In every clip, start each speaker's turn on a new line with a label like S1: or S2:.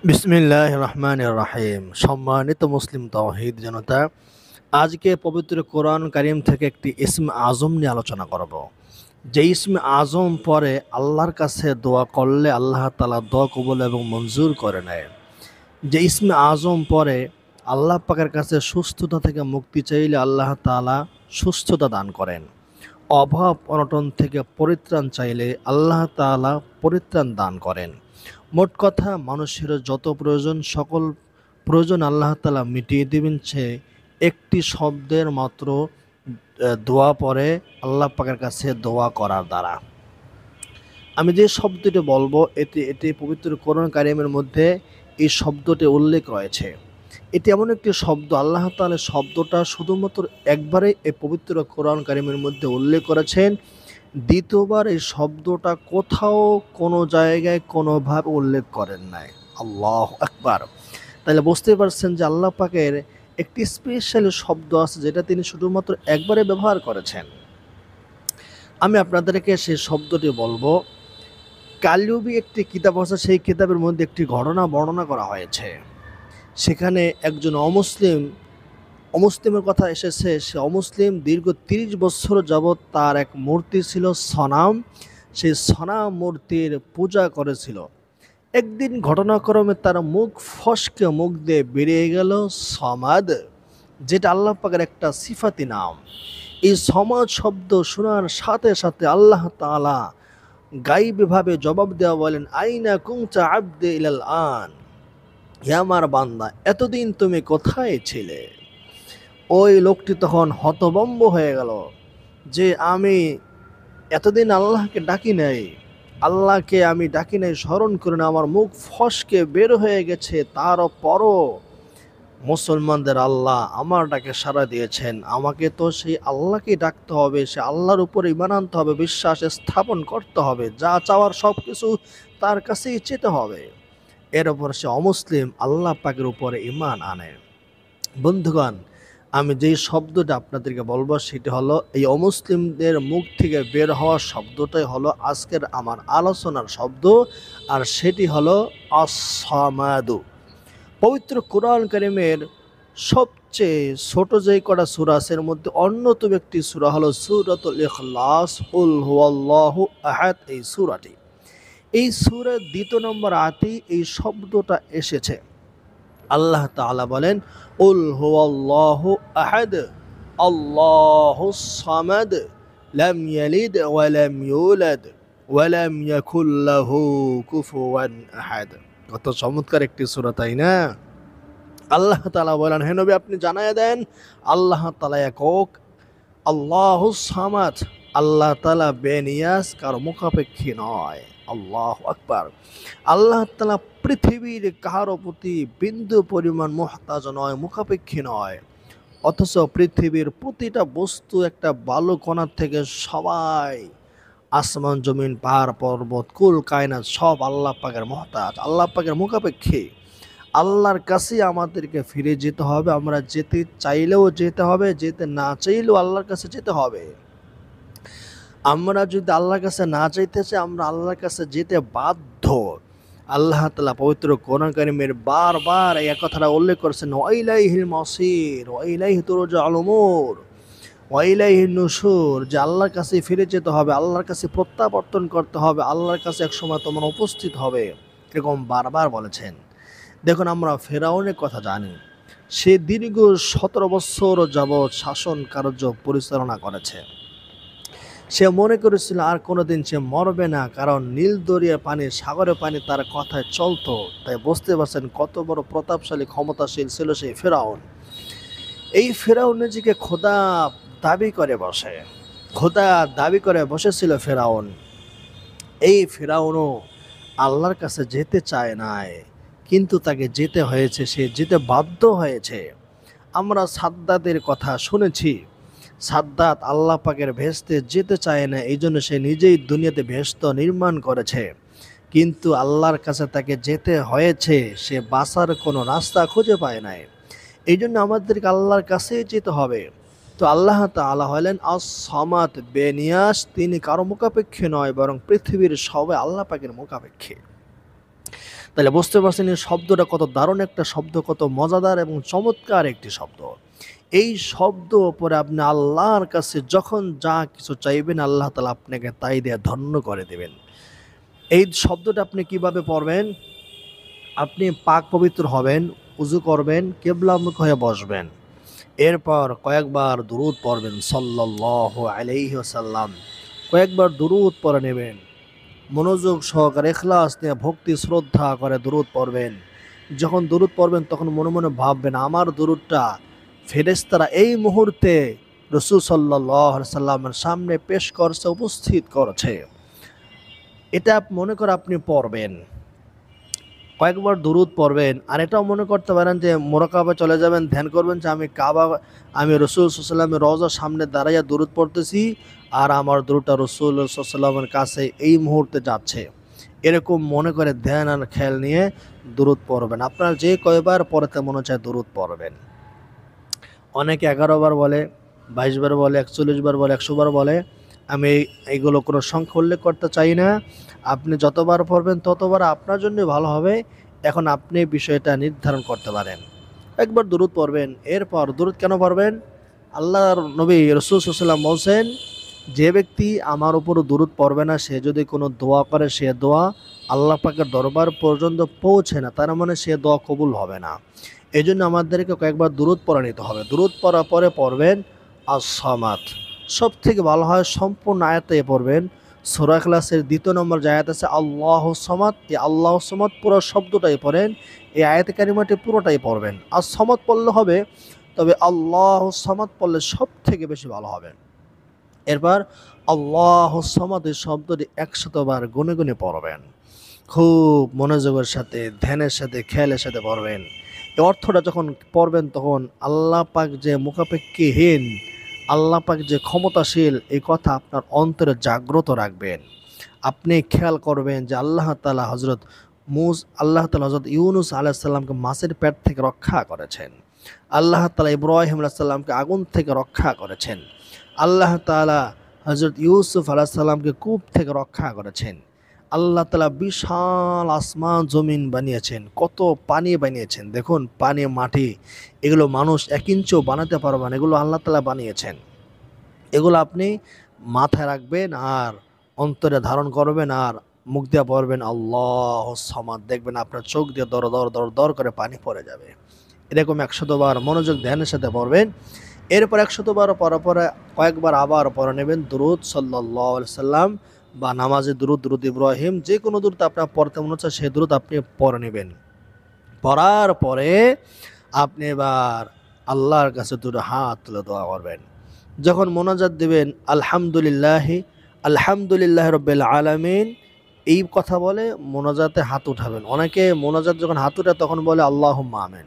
S1: বিসমিল্লাহির রহমানির রহিম। সম্মানিত মুসলিম তাওহীদ জনতা, আজকে পবিত্র কোরআন কারীম থেকে একটি ইসম আজম নিয়ে আলোচনা করব। যে ইসম আজম পরে আল্লাহর কাছে দোয়া করলে আল্লাহ তাআলা দোয়া কবুল এবং মঞ্জুর করে নেয়। যে ইসম আজম পরে আল্লাহ পাকের কাছে সুস্থতা থেকে মুক্তি চাইলে আল্লাহ তাআলা সুস্থতা দান করেন। অভাব অনটন থেকে পরিত্রাণ চাইলে আল্লাহ তাআলা পরিত্রাণ দান করেন। মোট কথা, মানুষের যত প্রয়োজন সকল প্রয়োজন আল্লাহ তাআলা মিটিয়ে দিবেন সে একটি শব্দের মাত্র দোয়া পরে আল্লাহ পাকের কাছে দোয়া করার দ্বারা। আমি যে শব্দটি বলবো এটি পবিত্র কোরআন কারীমের মধ্যে এই শব্দটি উল্লেখ রয়েছে। এটি এমন একটি শব্দ, আল্লাহ তাআলা শব্দটা শুধুমাত্র একবারে এই পবিত্র কোরআন কারীমের মধ্যে উল্লেখ করেছেন। দ্বিতীয়বার এই শব্দটা কোথাও কোনো জায়গায় কোনোভাবে উল্লেখ করেন নাই। আল্লাহু আকবার। তাহলে বুঝতে পারছেন যে আল্লাহ পাকের একটি স্পেশাল শব্দ আছে যেটা তিনি শুধুমাত্র একবারে ব্যবহার করেছেন। আমি আপনাদেরকে সেই শব্দটি বলবো। কালিউবি একটি কিতাব আছে, সেই কিতাবের মধ্যে একটি ঘটনা বর্ণনা করা হয়েছে। সেখানে একজন অমুসলিমের কথা এসেছে। সে অমুসলিম দীর্ঘ ৩০ বছর যাবৎ তার এক মূর্তি ছিল সনাম। সেই সনাম মূর্তির পূজা করেছিল। একদিন ঘটনাক্রমে তার মুখ দিয়ে বেরিয়ে গেল সমাদ, যেটা আল্লাহ পাকের একটা সিফাতি নাম। এই সমাদ শব্দ শোনার সাথে সাথে আল্লাহ তাআলা গাইবভাবে জবাব দেওয়া বলেন, আইনা কুনতা আবদি ইলাল আন, হে আমার বান্দা, এতদিন তুমি কোথায় ছিলে? ওই লোকটি তখন হতভম্ব হয়ে গেল যে আমি এতদিন আল্লাহকে ডাকি নাই, স্মরণ করে না, আমার মুখ ফসকে বের হয়ে গেছে, তারপরও মুসলমানদের আল্লাহ আমার ডাকে সাড়া দিয়েছেন। আমাকে তো সেই আল্লাহকে ডাকতে হবে, সে আল্লাহর উপর ঈমান আনতে হবে, বিশ্বাস স্থাপন করতে হবে, যা চাওয়ার সব কিছু তার কাছেই চেতে হবে। এর উপর সে অমুসলিম আল্লাহ পাকের উপরে ঈমান আনে। বন্ধুগণ, আমি যেই শব্দটা আপনাদেরকে বলবো সেটি হলো, এই অমুসলিমদের মুখ থেকে বের হওয়া শব্দটাই হলো আজকের আমার আলোচনার শব্দ, আর সেটি হলো আস-সামাদু। পবিত্র কোরআন কারীমের সবচেয়ে ছোট যেই কটা সূরা আছে এর মধ্যে অন্যতম একটি সূরা হলো সূরাতুল ইখলাস, কুল হুয়াল্লাহু আহাদ। এই সূরাটি, এই সূরার ২য় নম্বর আয়াতেই এই শব্দটা এসেছে। আল্লাহ তাআলা বলেন, কুল হুয়াল্লাহু আহাদ, আল্লাহুস সামাদ, লাম ইয়ালিদ ওয়া লাম ইউলাদ ওয়া লাম ইয়াকুল লাহু কুফুয়ান আহাদ। কত চমৎকার একটি সূরা, তাই না? আল্লাহ তাআলা বলেন, হে নবী আপনি জানায়া দেন আল্লাহ তাআলা একক, আল্লাহুস সামাদ, আল্লাহ তাআলা বেনিয়াজ, কারো মুখাপেক্ষী নয়। আল্লাহু আকবার। আল্লাহ তাআলা পৃথিবীর কারো প্রতি বিন্দু পরিমাণ মুহতাজ নয়, মুখাপেক্ষী নয়। অথচ পৃথিবীর প্রতিটা বস্তু একটা বালু কণার থেকে সবাই, আসমান জমিন পাহাড় পর্বত কুল কায়নাত সব আল্লাহ পাকের মুহতাজ, আল্লাহ পাকের মুখাপেক্ষী। আল্লাহর কাছে আমাদেরকে ফিরে যেতে হবে। আমরা যেতে চাইলেও যেতে হবে, যেতে না চাইলেও আল্লাহর কাছে যেতে হবে। আমরা যদি আল্লাহর কাছে না চাইতে চাই, আমরা আল্লাহর কাছে যেতে বাধ্য। আল্লাহ তাআলা পবিত্র কোরআন কারীমের বারবার এই কথাটা উল্লেখ করেছেন, ওয়া ইলাইহিল মাসির ওয়া ইলাইহি তুরজাউল উমুর ওয়া ইলাইহিন নুশুর, যে আল্লাহর কাছে ফিরে যেতে হবে, আল্লাহর কাছে প্রত্যাবর্তন করতে হবে, আল্লাহর কাছে একসময় তোমরা উপস্থিত হবে, এরকম বারবার বলেছেন। দেখুন, আমরা ফেরাউনের কথা জানি। সে দীর্ঘ ১৭ বছর যাবৎ শাসন কার্য পরিচালনা করেছে। সে মনে করেছিল আর কোনোদিন সে মরবে না, কারণ নীল দরিয়া পানি, সাগরের পানি তার কথায় চলতো। তাই বুঝতে পারছেন কত বড় প্রতাপশালী ক্ষমতাশীল ছিল সেই ফেরাউন। এই ফেরাউন নিজেকে খোদা দাবি করে বসেছিল ফেরাউন। এই ফেরাউনও আল্লাহর কাছে যেতে চায় নাই, কিন্তু তাকে যেতে হয়েছে, সে যেতে বাধ্য হয়েছে। আমরা সাদ্দাতের কথা শুনেছি। সাদ্দাত আল্লাহ পাকের ভেস্তে যেতে চায় না, এই জন্য সে নিজেই দুনিয়াতে ভেস্ত নির্মাণ করেছে, কিন্তু আল্লাহর কাছে তাকে যেতে হয়েছে, সে বাঁচার কোনো রাস্তা খুঁজে পায় নাই। এই জন্য আমাদেরকে আল্লাহর কাছেই যেতে হবে। তো আল্লাহ তাআলা হলেন আস-সামাদ, বেনিয়াস, তিনি কারো মুখাপেক্ষী নয়, বরং পৃথিবীর সবাই আল্লাহ পাকের মুখাপেক্ষী। তাহলে বুঝতে পারছেন এই শব্দটা কত দারুণ একটা শব্দ, কত মজাদার এবং চমৎকার একটি শব্দ। এই শব্দ পরে আপনি আল্লাহর কাছে যখন যা কিছু চাইবেন আল্লাহ তাআলা আপনাকে তাই দিয়ে ধন্য করে দেবেন। এই শব্দটা আপনি কিভাবে পড়বেন? আপনি পাক পবিত্র হবেন, উযু করবেন, কিবলামুখ হয়ে বসবেন। এরপর কয়েকবার দুরূদ পড়বেন সাল্লাল্লাহু আলাইহি ওয়াসাল্লাম। কয়েকবার দুরূদ পড়ে নেবেন। মনোযোগ সহকারে ইখলাস নিয়ে ভক্তি শ্রদ্ধা করে দুরূদ পড়বেন। যখন দুরূদ পড়বেন তখন মনে মনে ভাববেন আমার দুরূদটা ফেরেশতারা এই মুহূর্তে রাসূল সাল্লাল্লাহু আলাইহি সাল্লামের সামনে পেশ করছে, উপস্থিত করেছে। এটা মনে করে আপনি পড়বেন। কয়েকবার দুরূদ পড়বেন। আর এটাও মনে করতে পারেন যে মোরাকাবায় চলে যাবেন, ধ্যান করবেন যে আমি রাসূল সাল্লাল্লাহু আলাইহি সাল্লামের রওজার সামনে দাঁড়াইয়া দুরূদ পড়তেছি আর আমার দুরূদটা রাসূল সাল্লাল্লাহু আলাইহি সাল্লামের কাছে এই মুহূর্তে যাচ্ছে। এরকম মনে করে ধ্যান আর খেয়াল নিয়ে দুরূদ পড়বেন। আপনার যে কয়বার পড়তে মনে চায় দুরূদ পড়বেন। অনেকে 11 বার বলে, 22 বার বলে, 41 বার বলে, 100 বার বলে। আমি এইগুলো কোনো সংখ্যা উল্লেখ করতে চাই না। আপনি যতবার পড়বেন ততবার আপনার জন্যই ভালো হবে। এখন আপনি বিষয়টা নির্ধারণ করতে পারেন। একবার দুরূদ পড়বেন। এরপর দুরূদ কেন পড়বেন? আল্লাহর নবী রাসূল সাল্লাল্লাহু আলাইহি ওয়াসাল্লাম বলছেন, যে ব্যক্তি আমার উপর দুরূদ পড়বে না সে যদি কোনো দোয়া করে সে দোয়া আল্লাহ পাকের দরবার পর্যন্ত পৌঁছে না, তার মানে সে দোয়া কবুল হবে না। এজন্য আমাদেরকে কয়েকবার দুরূদ পড়ে নিতে হবে। দুরূদ পড়ার পরে পড়বেন আস-সামাদ। সবথেকে ভালো হয় সম্পূর্ণ আয়াতে পড়বেন। সূরা ইখলাসের ২য় নম্বর যে আয়াত আছে আল্লাহুস সামাদ, এই আল্লাহুস সামাদ পুরো শব্দটাই পড়েন। এই আয়াতে কারিমাটি পুরোটাই পড়বেন। আস-সামাদ পড়লে হবে, তবে আল্লাহুস সামাদ পড়লে সবথেকে বেশি ভালো হবে। এরপর আল্লাহুস সামাদ এই শব্দটি ১০০ বার গুনে গুনে পড়বেন। খুব মনোযোগের সাথে, ধ্যানের সাথে, খেয়ালের সাথে পড়বেন। এই অর্থটা যখন পড়বেন তখন আল্লাহ পাক যে মুখাপেক্ষীহীন, আল্লাহ পাক যে ক্ষমতাশীল এই কথা আপনার অন্তরে জাগ্রত রাখবেন। আপনি খেয়াল করবেন যে আল্লাহ তাআলা হযরত ইউনুস আলাইহিস সালামকে মাছের পেট থেকে রক্ষা করেছেন। আল্লাহ তাআলা ইব্রাহিম আলাইহিস সালামকে আগুন থেকে রক্ষা করেছেন। আল্লাহ তাআলা হযরত ইউসুফ আলাইহিস সালামকে কূপ থেকে রক্ষা করেছেন। আল্লাহ তাআলা বিশাল আসমান জমিন বানিয়েছেন, কত পানি বানিয়েছেন। দেখুন পানি, মাটি, এগুলো মানুষ ১ ইঞ্চিও বানাতে পারবে না, এগুলো আল্লাহ তাআলা বানিয়েছেন। এগুলো আপনি মাথায় রাখবেন আর অন্তরে ধারণ করবেন আর মুখ দিয়ে পড়বেন আল্লাহুস সামাদ। দেখবেন আপনার চোখ দিয়ে দর দর দর দর করে পানি পড়ে যাবে। এরকম ১০০ বার মনোযোগ ধ্যানের সাথে পড়বেন। এরপর ১০০ বার পড়ার পরে কয়েকবার আবার পড়ে নেবেন দুরূদ সাল্লাল্লাহু আলাইহি সাল্লাম বা নামাজে দুরূদ, দুরূদ ইব্রাহিম, যে কোনো দুরূদ আপনার পড়তে মনে হচ্ছে সেই দুরূদ আপনি পড়ে নেবেন। পড়ার পরে আপনি এবার আল্লাহর কাছে দুটো হাত তুলে দোয়া করবেন। যখন মোনাজাত দিবেন আলহামদুলিল্লাহি রাব্বিল আলামিন এই কথা বলে মোনাজাতে হাত উঠাবেন। অনেকে মোনাজাত যখন হাত উঠায় তখন বলে আল্লাহুম্মা আমিন।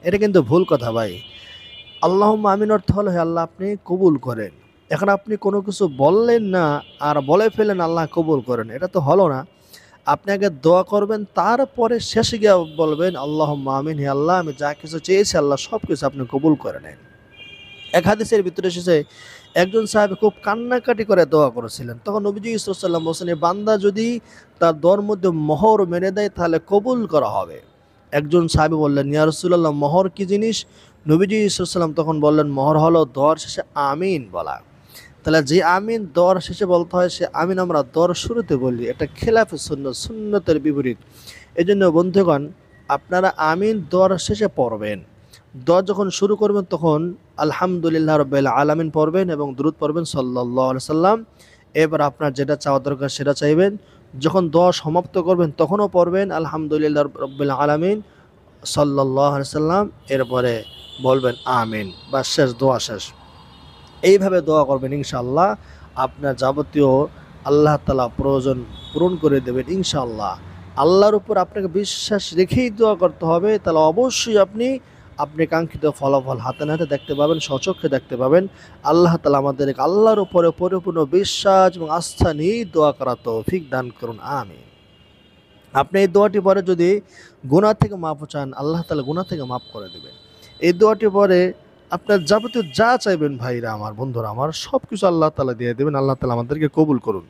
S1: এটা কিন্তু ভুল কথা ভাই। আল্লাহুম্মা আমিন অর্থ হলো হে আল্লাহ আপনি কবুল করেন। এখন আপনি কোনো কিছু বললেন না আর বলে ফেলেন আল্লাহ কবুল করেন, এটা তো হলো না। আপনি আগে দোয়া করবেন, তারপরে শেষে গিয়ে বলবেন আল্লাহুম্মা আমিন, হে আল্লাহ আমি যা কিছু চেয়েছি আল্লাহ সব কিছু আপনি কবুল করে নেন। এক হাদিসের ভিতরে এসেছে একজন সাহাবী খুব কান্নাকাটি করে দোয়া করেছিলেন। তখন নবীজি সাল্লাল্লাহু আলাইহি ওয়াসাল্লাম বলছেন, এই বান্দা যদি তার দোয়ার মধ্যে মোহর মেরে দেয় তাহলে কবুল করা হবে। একজন সাহাবী বললেন, ইয়া রাসূলুল্লাহ মোহর কি জিনিস? নবীজি সাল্লাল্লাহু আলাইহি ওয়াসাল্লাম তখন বললেন, মোহর হলো দোয়ার শেষে আমিন বলা। তাহলে যে আমিন দোয়ার শেষে বলতে হয় সে আমিন আমরা দোয়ার শুরুতে বলি, এটা খেলাফে সুন্নাত, সুন্নতের বিপরীত। এজন্য বন্ধুগণ আপনারা আমিন দোয়ার শেষে পড়বেন। দোয়া যখন শুরু করবেন তখন আলহামদুলিল্লাহ রাব্বিল আলামিন পড়বেন এবং দুরূদ পড়বেন সাল্লাল্লাহু আলাইহি সাল্লাম। এবার আপনার যেটা চাওয়া দরকার সেটা চাইবেন। যখন দোয়া সমাপ্ত করবেন তখনও পড়বেন আলহামদুলিল্লাহ রাব্বিল আলামিন সাল্লাল্লাহু আলাইহি সাল্লাম, এরপরে বলবেন আমিন, বা শেষ দোয়া শেষ। এইভাবে দোয়া করবেন, ইনশাআল্লাহ আপনার যাবতীয় আল্লাহ তাআলা প্রয়োজন পূরণ করে দেবেন ইনশাআল্লাহ। আল্লাহর উপর আপনাকে বিশ্বাস রেখেই দোয়া করতে হবে, তাহলে অবশ্যই আপনি কাঙ্ক্ষিত ফলাফল হাতে নাতে দেখতে পাবেন, স্বচক্ষে দেখতে পাবেন। আল্লাহ তাআলা আমাদেরকে আল্লাহর উপরে পরিপূর্ণ বিশ্বাস এবং আস্থা নিয়ে দোয়া করার তৌফিক দান করুন, আমিন। আপনি এই দোয়াটি পরে যদি গুনাহ থেকে মাফ চান আল্লাহ তাআলা গুনাহ থেকে মাফ করে দেবেন। এই দোয়াটি পরে আপনার যাবতীয় যা চাইবেন ভাইরা আমার, বন্ধুরা আমার, সব কিছু আল্লাহ তাআলা দিয়ে দেবেন। আল্লাহ তাআলা আমাদেরকে কবুল করুন।